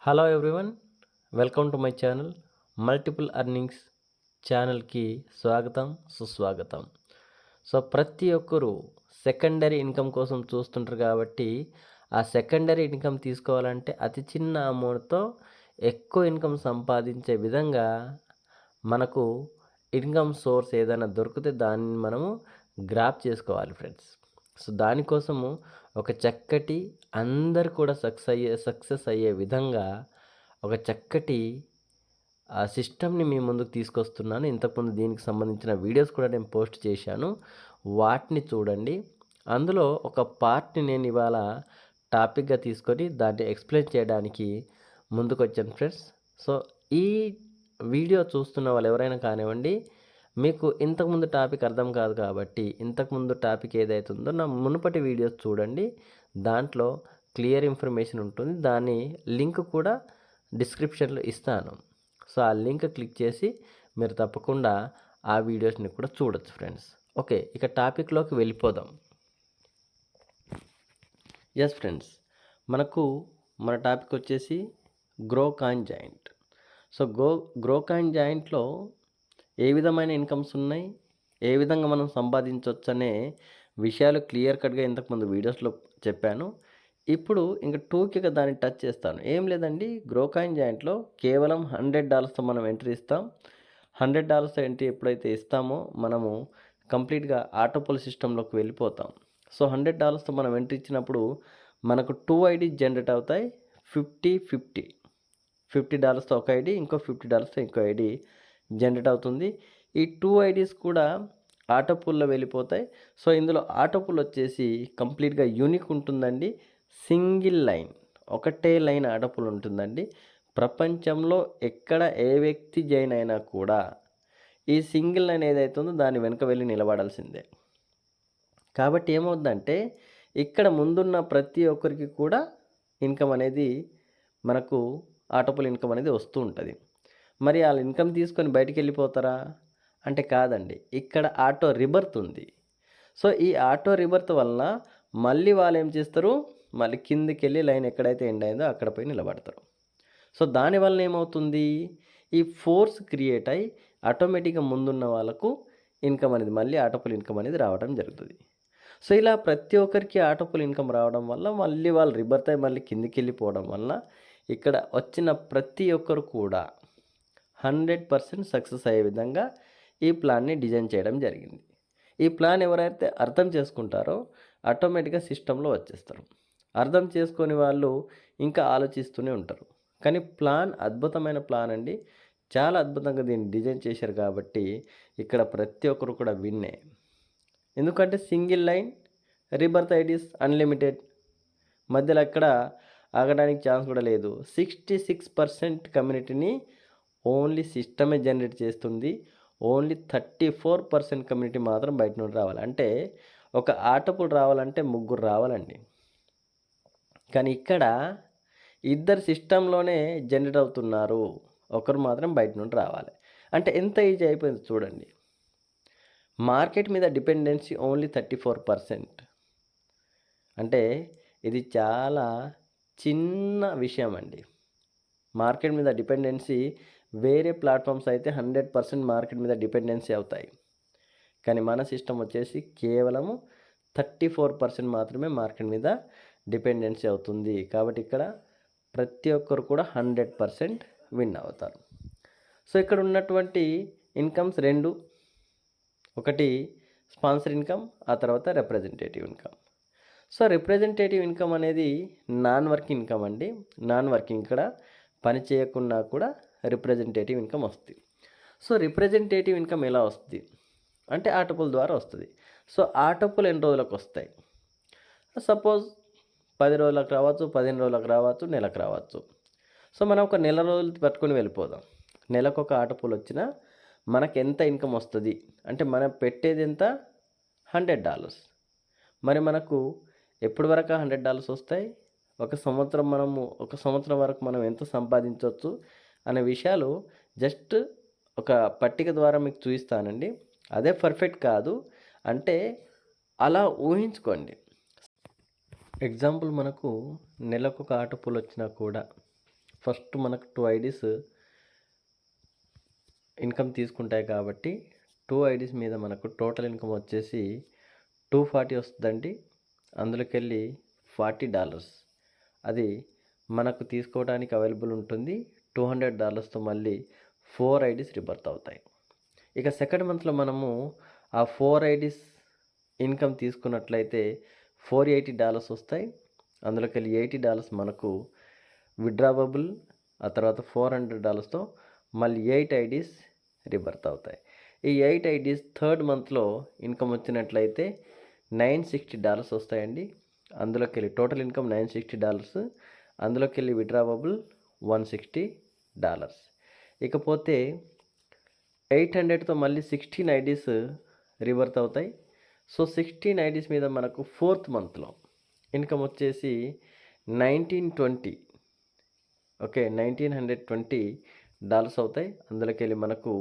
Hello everyone, welcome to my channel multiple earnings ఛానల్కి స్వాగతం సుస్వాగతం. సో ప్రతి ఒక్కరూ సెకండరీ ఇన్కమ్ కోసం చూస్తుంటారు కాబట్టి ఆ సెకండరీ ఇన్కమ్ తీసుకోవాలంటే అతి చిన్న అమౌంట్తో ఎక్కువ ఇన్కమ్ సంపాదించే విధంగా మనకు ఇన్కమ్ సోర్స్ ఏదైనా దొరికితే దాన్ని మనము గ్రాప్ చేసుకోవాలి ఫ్రెండ్స్. సో దానికోసము ఒక చక్కటి అందరు కూడా సక్సెస్ అయ్యే విధంగా ఒక చక్కటి సిస్టమ్ని మీ ముందుకు తీసుకొస్తున్నాను. ఇంతకుముందు దీనికి సంబంధించిన వీడియోస్ కూడా నేను పోస్ట్ చేశాను, వాటిని చూడండి. అందులో ఒక పార్ట్ని నేను ఇవాళ టాపిక్గా తీసుకొని దాన్ని ఎక్స్ప్లెయిన్ చేయడానికి ముందుకు వచ్చాను ఫ్రెండ్స్. సో ఈ వీడియో చూస్తున్న వాళ్ళు ఎవరైనా కానివ్వండి, మీకు ఇంతకుముందు టాపిక్ అర్థం కాదు కాబట్టి ఇంతకుముందు టాపిక్ ఏదైతే ఉందో నా మునుపటి వీడియోస్ చూడండి, దాంట్లో క్లియర్ ఇన్ఫర్మేషన్ ఉంటుంది. దాని లింక్ కూడా డిస్క్రిప్షన్లో ఇస్తాను. సో ఆ లింక్ క్లిక్ చేసి మీరు తప్పకుండా ఆ వీడియోస్ని కూడా చూడొచ్చు ఫ్రెండ్స్. ఓకే, ఇక టాపిక్లోకి వెళ్ళిపోదాం. ఎస్ ఫ్రెండ్స్, మన టాపిక్ వచ్చేసి grow coin joint. So grow coin జాయింట్లో ఏ విధమైన ఇన్కమ్స్ ఉన్నాయి, ఏ విధంగా మనం సంపాదించవచ్చు అనే విషయాలు క్లియర్ కట్గా ఇంతకుముందు వీడియోస్లో చెప్పాను. ఇప్పుడు ఇంకా టూకిగా దాన్ని టచ్ చేస్తాను. ఏం లేదండి, గ్రో కాయిన్ జాయింట్లో కేవలం $100తో మనం ఎంట్రీ ఇస్తాం. $100 ఎంట్రీ ఎప్పుడైతే ఇస్తామో మనము కంప్లీట్గా ఆటోపోల్ సిస్టంలోకి వెళ్ళిపోతాం. సో $100తో మనం ఎంట్రీ ఇచ్చినప్పుడు మనకు 2 ఐడీస్ జనరేట్ అవుతాయి. 50-50 $50తో ఒక ఐడి, ఇంకో $50తో ఇంకో ఐడి జనరేట్ అవుతుంది. ఈ 2 ఐడీస్ కూడా ఆటోపూల్లో వెళ్ళిపోతాయి. సో ఇందులో ఆటోపూల్ వచ్చేసి కంప్లీట్గా యూనిక్ ఉంటుందండి. సింగిల్ లైన్, ఒకటే లైన్ ఆటోపూల్ ఉంటుందండి. ప్రపంచంలో ఎక్కడ ఏ వ్యక్తి జాయిన్ అయినా కూడా ఈ సింగిల్ లైన్ ఏదైతే ఉందో దాని వెనుక వెళ్ళి నిలబడాల్సిందే. కాబట్టి ఏమవుతుందంటే ఇక్కడ ముందున్న ప్రతి ఒక్కరికి కూడా ఇన్కమ్ అనేది మనకు ఆటోపూల్ ఇన్కమ్ అనేది వస్తూ ఉంటుంది. మరి వాళ్ళ ఇన్కమ్ తీసుకొని బయటికి వెళ్ళిపోతారా అంటే కాదండి, ఇక్కడ ఆటో రిబర్త్ ఉంది. సో ఈ ఆటో రిబర్త్ వలన మళ్ళీ వాళ్ళు ఏం చేస్తారు, మళ్ళీ కిందికి వెళ్ళి లైన్ ఎక్కడైతే ఎండ్ అయిందో అక్కడ పోయి నిలబడతారు. సో దానివల్ల ఏమవుతుంది, ఈ ఫోర్స్ క్రియేట్ అయ్యి ఆటోమేటిక్గా ముందున్న వాళ్ళకు ఇన్కమ్ అనేది మళ్ళీ ఆటోపూల్ ఇన్కమ్ అనేది రావడం జరుగుతుంది. సో ఇలా ప్రతి ఒక్కరికి ఆటోపూల్ ఇన్కమ్ రావడం వల్ల మళ్ళీ వాళ్ళు రిబర్త్ అయ్యి మళ్ళీ కిందికి వెళ్ళిపోవడం వల్ల ఇక్కడ వచ్చిన ప్రతి ఒక్కరు కూడా 100% సక్సెస్ అయ్యే విధంగా ఈ ప్లాన్ని డిజైన్ చేయడం జరిగింది. ఈ ప్లాన్ ఎవరైతే అర్థం చేసుకుంటారో ఆటోమేటిక్గా సిస్టంలో వచ్చేస్తారు. అర్థం చేసుకొని వాళ్ళు ఇంకా ఆలోచిస్తూనే ఉంటారు. కానీ ప్లాన్ అద్భుతమైన ప్లాన్ అండి, చాలా అద్భుతంగా దీన్ని డిజైన్ చేశారు. కాబట్టి ఇక్కడ ప్రతి ఒక్కరు కూడా విన్నే. ఎందుకంటే single line, rebirth IDs unlimited, మధ్యలో ఎక్కడ ఆగడానికి ఛాన్స్ కూడా లేదు. 66% కమ్యూనిటీని ఓన్లీ సిస్టమే జనరేట్ చేస్తుంది. ఓన్లీ 34% కమ్యూనిటీ మాత్రం బయట నుండి రావాలి. అంటే ఒక ఆటోపూల్ రావాలంటే 3 రావాలండి. కానీ ఇక్కడ ఇద్దరు సిస్టంలోనే జనరేట్ అవుతున్నారు, ఒకరు మాత్రం బయట నుండి రావాలి. అంటే ఎంత ఈజీ అయిపోయింది చూడండి. మార్కెట్ మీద డిపెండెన్సీ ఓన్లీ 34%. అంటే ఇది చాలా చిన్న విషయం అండి. మార్కెట్ మీద డిపెండెన్సీ వేరే ప్లాట్ఫామ్స్ అయితే 100% మార్కెట్ మీద డిపెండెన్సీ అవుతాయి. కానీ మన సిస్టమ్ వచ్చేసి కేవలము 34% మాత్రమే మార్కెట్ మీద డిపెండెన్సీ అవుతుంది. కాబట్టి ఇక్కడ ప్రతి ఒక్కరు కూడా 100% విన్ అవుతారు. సో ఇక్కడ ఉన్నటువంటి ఇన్కమ్స్ 2, ఒకటి స్పాన్సర్ ఇన్కమ్, ఆ తర్వాత representative income. So representative income అనేది నాన్ వర్కింగ్ ఇన్కమ్ అండి. నాన్ వర్కింగ్, ఇక్కడ పని చేయకుండా కూడా రిప్రజెంటేటివ్ ఇన్కమ్ వస్తుంది. సో రిప్రజెంటేటివ్ ఇన్కమ్ ఎలా వస్తుంది అంటే ఆటోపూల్ ద్వారా వస్తుంది. సో ఆటోపూల్ ఎన్ని రోజులకు వస్తాయి, సపోజ్ 10 రోజులకు రావచ్చు, 15 రోజులకు రావచ్చు, నెలకు రావచ్చు. సో మనం ఒక నెల రోజులు పట్టుకొని వెళ్ళిపోదాం. నెలకు ఒక ఆటోపూల్ వచ్చినా మనకు ఎంత ఇన్కమ్ వస్తుంది అంటే మనం పెట్టేది ఎంత, $100. మరి మనకు ఎప్పటి వరకు $100 వస్తాయి, ఒక సంవత్సరం వరకు మనం ఎంత సంపాదించవచ్చు అనే విషయాలు జస్ట్ ఒక పట్టిక ద్వారా మీకు చూపిస్తానండి. అదే పర్ఫెక్ట్ కాదు, అంటే అలా ఊహించుకోండి. ఎగ్జాంపుల్, మనకు నెలకు ఒక ఆటోపూల్ వచ్చినా కూడా ఫస్ట్ మనకు 2 ఐడీస్ ఇన్కమ్ తీసుకుంటాయి కాబట్టి 2 ఐడీస్ మీద మనకు టోటల్ ఇన్కమ్ వచ్చేసి 240 వస్తుందండి. అందులోకెళ్ళి $40 అది మనకు తీసుకోవడానికి అవైలబుల్ ఉంటుంది. $200తో మళ్ళీ 4 ఐడీస్ రిబర్త్ అవుతాయి. ఇక సెకండ్ మంత్లో మనము ఆ 4 ఐడీస్ ఇన్కమ్ తీసుకున్నట్లయితే $480 వస్తాయి. అందులోకెళ్ళి $80 మనకు విడ్రావబుల్, ఆ తర్వాత $400తో మళ్ళీ 8 ఐడీస్ రిబర్త్ అవుతాయి. ఈ 8 ఐడీస్ థర్డ్ మంత్లో ఇన్కమ్ వచ్చినట్లయితే $960 వస్తాయండి. అందులోకెళ్ళి టోటల్ ఇన్కమ్ $960, అందులోకెళ్ళి విడ్రావబుల్ $160. ఇకపోతే 800తో మళ్ళీ 16 ఐడీస్ రిబర్త్ అవుతాయి. సో 16 ఐడీస్ మీద మనకు ఫోర్త్ మంత్లో ఇన్కమ్ వచ్చేసి 1920, ఓకే, $1920 అవుతాయి. అందులోకెళ్ళి మనకు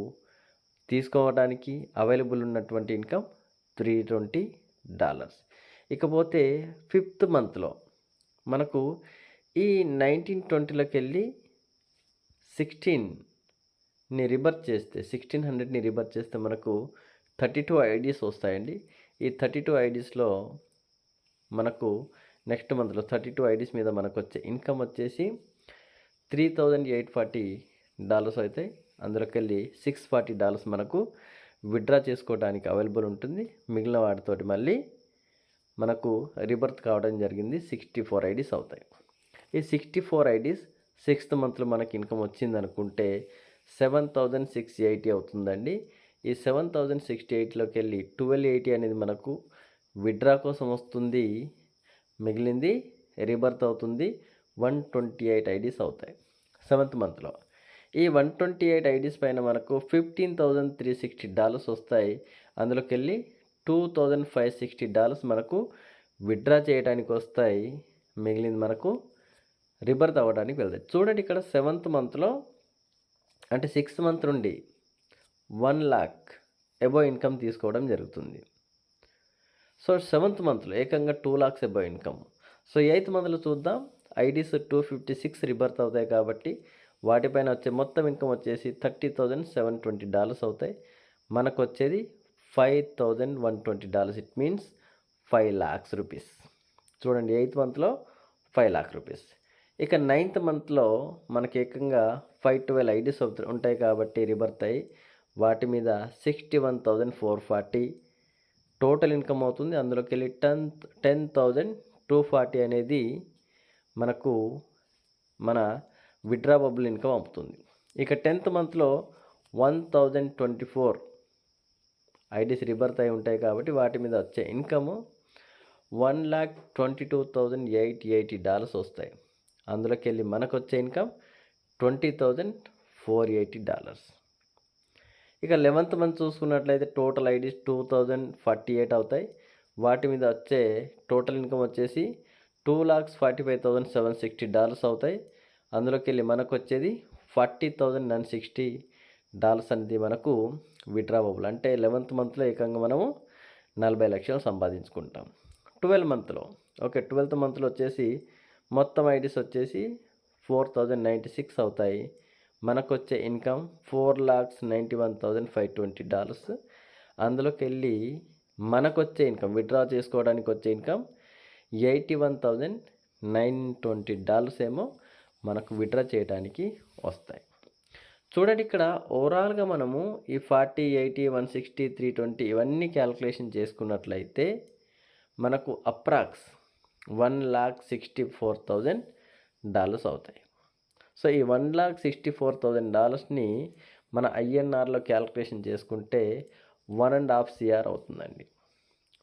తీసుకోవడానికి అవైలబుల్ ఉన్నటువంటి ఇన్కమ్ $320. ఇకపోతే ఫిఫ్త్ మంత్లో మనకు ఈ 1920లోకి వెళ్ళి 16ని రిబర్త్ చేస్తే 1600ని రిబర్త్ చేస్తే మనకు 32 ఐడీస్ వస్తాయండి. ఈ 32 ఐడీస్లో మనకు నెక్స్ట్ మంత్లో 32 ఐడీస్ మీద మనకు వచ్చే ఇన్కమ్ వచ్చేసి $3,840 అవుతాయి. అందులోకెళ్ళి $640 మనకు విత్డ్రా చేసుకోవడానికి అవైలబుల్ ఉంటుంది. మిగిలిన వాటితోటి మళ్ళీ మనకు రిబర్త్ కావడం జరిగింది. 64 ఐడీస్ అవుతాయి. ఈ 64 ఐడీస్ సిక్స్త్ మంత్లో మనకి ఇన్కమ్ వచ్చింది అనుకుంటే 7,680 అవుతుందండి. ఈ 7,680లోకి వెళ్ళి 1,280 అనేది మనకు విత్డ్రా కోసం వస్తుంది. మిగిలింది రిబర్త్ అవుతుంది. 128 ఐడీస్ అవుతాయి సెవెంత్ మంత్లో. ఈ 128 ఐడీస్ పైన మనకు $15,360 వస్తాయి. అందులోకి వెళ్ళి $2,560 మనకు విత్డ్రా చేయడానికి వస్తాయి. మిగిలింది మనకు రిబర్త్ అవ్వడానికి వెళ్తాయి. చూడండి ఇక్కడ సెవెంత్ మంత్లో అంటే సిక్స్త్ మంత్ నుండి 1 lakh అబోవ్ ఇన్కమ్ తీసుకోవడం జరుగుతుంది. సో సెవెంత్ మంత్లో ఏకంగా 2 lakhs above income. So eighth మంత్లో చూద్దాం. ఐడీస్ 256 రిబర్త్ అవుతాయి కాబట్టి వాటిపైన వచ్చే మొత్తం ఇన్కమ్ వచ్చేసి $30,720 అవుతాయి. మనకు వచ్చేది $5,120. It means 5 lakhs rupees. చూడండి, ఎయిత్ మంత్లో 5 lakh రూపీస్. ఇక నైన్త్ మంత్లో మనకి ఏకంగా 512 ఐడీస్ ఉంటాయి కాబట్టి రిబర్త్ అయ్యి వాటి మీద 61,440 టోటల్ ఇన్కమ్ అవుతుంది. అందులోకి వెళ్ళి 10,240 అనేది మనకు మన విత్డ్రావబుల్ ఇన్కమ్ అవుతుంది. ఇక 10th మంత్లో 1,024 ఐడీస్ రిబర్త్ అయి ఉంటాయి కాబట్టి వాటి మీద వచ్చే ఇన్కమ్ $1,22,880 వస్తాయి. అందులోకి వెళ్ళి మనకు వచ్చే ఇన్కమ్ $20,480. ఇక 11th మంత్ చూసుకున్నట్లయితే టోటల్ ఐడీస్ 2,048 అవుతాయి. వాటి మీద వచ్చే టోటల్ ఇన్కమ్ వచ్చేసి $2,45,760 అవుతాయి. అందులోకి వెళ్ళి మనకు వచ్చేది $40,960 అనేది మనకు విత్డ్రావబుల్. అంటే 11th మంత్లో ఏకంగా మనము 40 లక్షలు సంపాదించుకుంటాం. 12th మంత్లో, ఓకే, 12th మంత్లో వచ్చేసి మొత్తం ఐడీస్ వచ్చేసి 4,096 అవుతాయి. మనకు వచ్చే ఇన్కమ్ $4,91,520. అందులోకి వెళ్ళి మనకు వచ్చే ఇన్కమ్ విత్డ్రా చేసుకోవడానికి వచ్చే ఇన్కమ్ $81,920 ఏమో మనకు విత్డ్రా చేయడానికి వస్తాయి. చూడండి, ఇక్కడ ఓవరాల్గా మనము ఈ 40, 80, 160, 320 ఇవన్నీ క్యాలిక్యులేషన్ చేసుకున్నట్లయితే మనకు అప్రాక్స్ $1,64,000 అవుతాయి. సో ఈ $1,64,000ని మన ఐఎన్ఆర్లో క్యాలిక్యులేషన్ చేసుకుంటే 1.5 CR అవుతుందండి.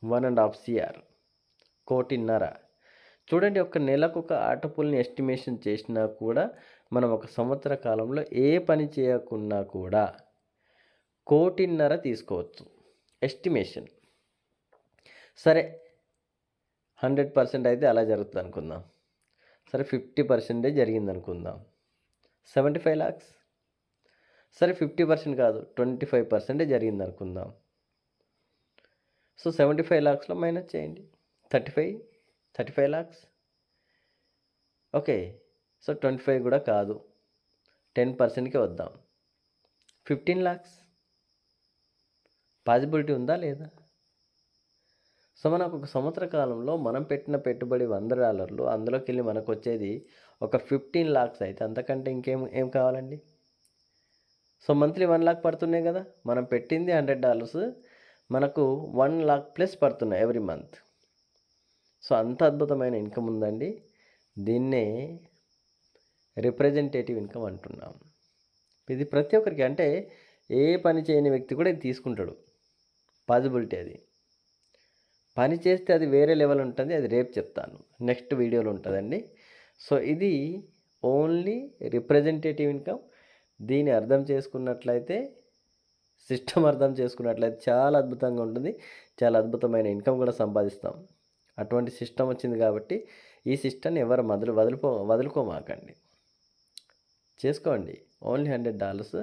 1.5 CR, $1,50,00,000. చూడండి, ఒక నెలకు ఒక ఆటోపుల్ని ఎస్టిమేషన్ చేసినా కూడా మనం ఒక సంవత్సర కాలంలో ఏ పని చేయకున్నా కూడా $1,50,00,000 తీసుకోవచ్చు ఎస్టిమేషన్. సరే, 100% అయితే అలా జరుగుతుంది అనుకుందాం. సరే, 50% జరిగింది అనుకుందాం, 75 lakhs. సరే, 50% కాదు, 25% జరిగింది అనుకుందాం. సో 75 lakhsలో మైనస్ చేయండి, 35 lakhs. ఓకే, సో 25 కూడా కాదు, 10%కే వద్దాం. 15 lakhs పాజిబిలిటీ ఉందా లేదా? సో మనకు ఒక సంవత్సర కాలంలో మనం పెట్టిన పెట్టుబడి $100, అందులోకెళ్ళి మనకొచ్చేది ఒక 15 lakhs అయితే అంతకంటే ఏం కావాలండి? సో మంత్లీ 1 lakh పడుతున్నాయి కదా, మనం పెట్టింది $100, మనకు 1 lakh ప్లస్ పడుతున్నాయి ఎవ్రీ మంత్. సో అంత అద్భుతమైన ఇన్కమ్ ఉందండి. దీన్నే రిప్రజెంటేటివ్ ఇన్కమ్ అంటున్నాం. ఇది ప్రతి ఒక్కరికి, అంటే ఏ పని చేయని వ్యక్తి కూడా ఇది తీసుకుంటాడు. పాజిబిలిటీ అది. పని చేస్తే అది వేరే లెవెల్ ఉంటుంది, అది రేపు చెప్తాను, నెక్స్ట్ వీడియోలో ఉంటుందండి. సో ఇది ఓన్లీ రిప్రజెంటేటివ్ ఇన్కమ్. దీన్ని అర్థం చేసుకున్నట్లయితే, సిస్టమ్ అర్థం చేసుకున్నట్లయితే చాలా అద్భుతంగా ఉంటుంది. చాలా అద్భుతమైన ఇన్కమ్ కూడా సంపాదిస్తాం. అటువంటి సిస్టమ్ వచ్చింది కాబట్టి ఈ సిస్టమ్ని ఎవరు వదులుకోమాకండి, చేసుకోండి. ఓన్లీ $100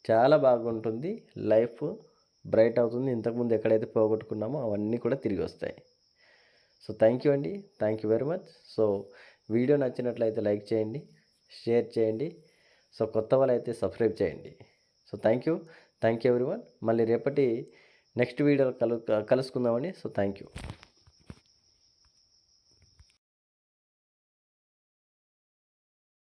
చాలా బాగుంటుంది. లైఫ్ బ్రైట్ అవుతుంది. ఇంతకుముందు ఎక్కడైతే పోగొట్టుకున్నామో అవన్నీ కూడా తిరిగి వస్తాయి. సో థ్యాంక్ యూ అండి, thank you very much. So video నచ్చినట్లయితే లైక్ చేయండి, షేర్ చేయండి. సో కొత్త వాళ్ళైతే సబ్స్క్రైబ్ చేయండి. So thank you everyone. మళ్ళీ రేపటి నెక్స్ట్ వీడియోలో కలుసుకుందామండి. So thank you.